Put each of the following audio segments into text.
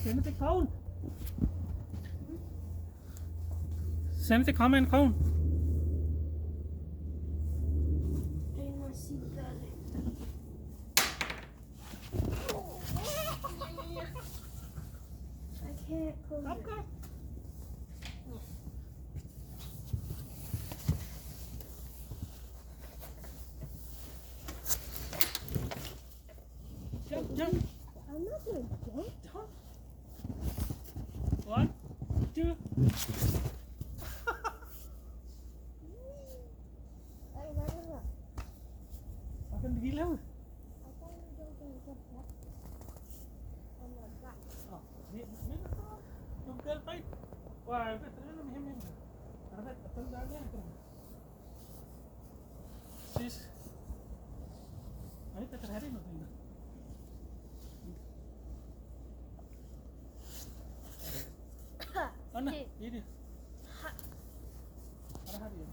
Seventy count. 70 come and count. I can't close it. Okay. Jump. I'm not gonna jump. Jump. 1, 2. Akan gila. I thought you were gonna jump up. Oh my god. Oh, ni tunggal tayo. Wah, terus mihim. Ada tendangnya itu. Sis. Ayo kita hari nanti. Ana, ini. Ada hari ya,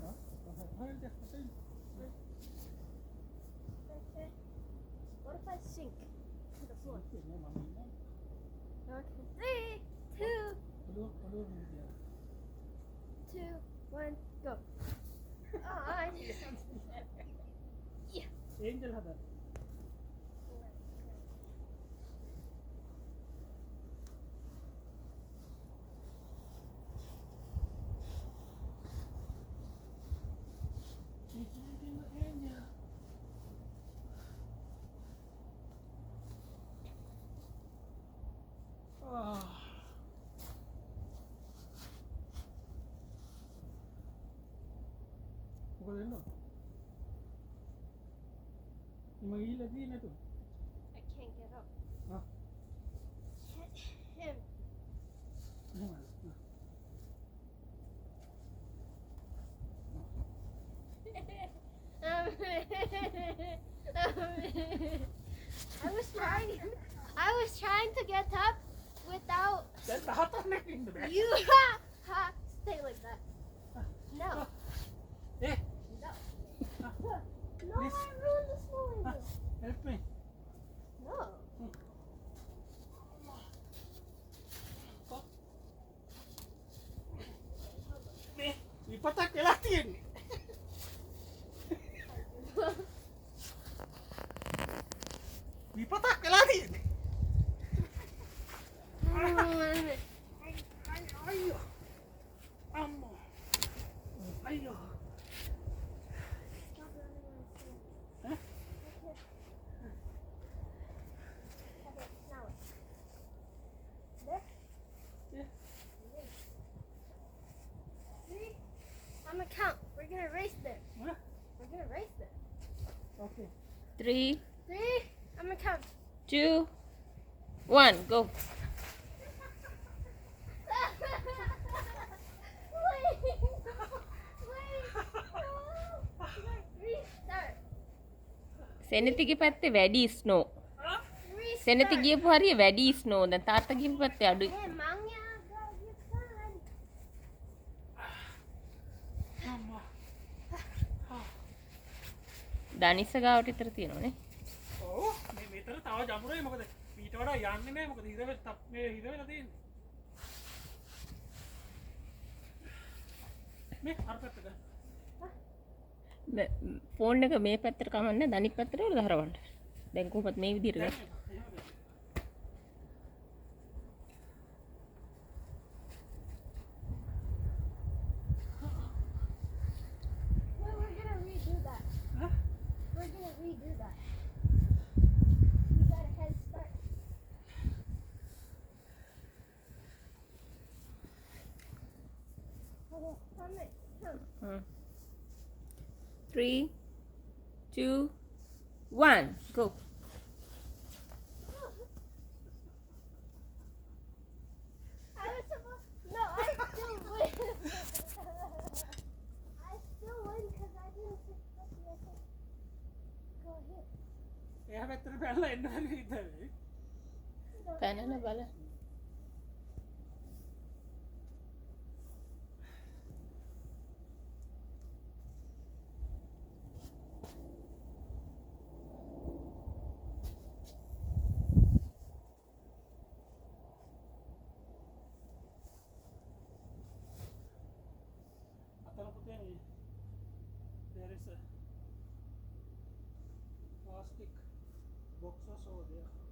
hari dia. Okay. What if I sink to the floor? Okay. 3, 2, 2, 1, go. Oh, I just... Yeah. Angel hada. Bukan lo. Magila din na to. I can't get up. Ah. Him. I was trying to get up without you. Stay like that. No. Eh. No. No, Please. I ruined the snow. Help me. No. Ipatak kelatin. Ipatak kelatin. Ayo. Amo. Ayo. Huh? I'm gonna count. We're gonna race there. Huh? We're gonna race there. Okay. 3, 3. I'm gonna count. 2, 1, go. Restart. සෙනතිගේ පැත්තේ වැඩි snow. Restart. සෙනති ගියපු හරිය වැඩි snow. දැන් තාත්තා ගියපු පැත්තේ අඩුයි. Hey, Mangya, go get fun. දනිස්ස ගාවට විතර තියෙනවනේ. ඔව් මේ මෙතන තව ජමුරේ මොකද ඊට වඩා යන්නේ නැහැ මොකද හිර වෙලා මේ හිර වෙලා තියෙන්නේ මේ අර පැත්තට ෆෝන් එක මේ පැත්තට කමන්නේ දනිත් පැත්තට වල හරවන්න. දැන් කොහොමද මේ විදිහට ගන්නේ? Well, we're gonna redo that. Huh? We're gonna redo that. You got a head start. Okay, come in. Come. 3, 2, 1, go. I was supposed. No, I still win. I still win because I didn't pick up the other. Go here. එයා පැත්තට පැනලා එන්න බැරි විතරයි පැනන බල. is a plastic boxes over there.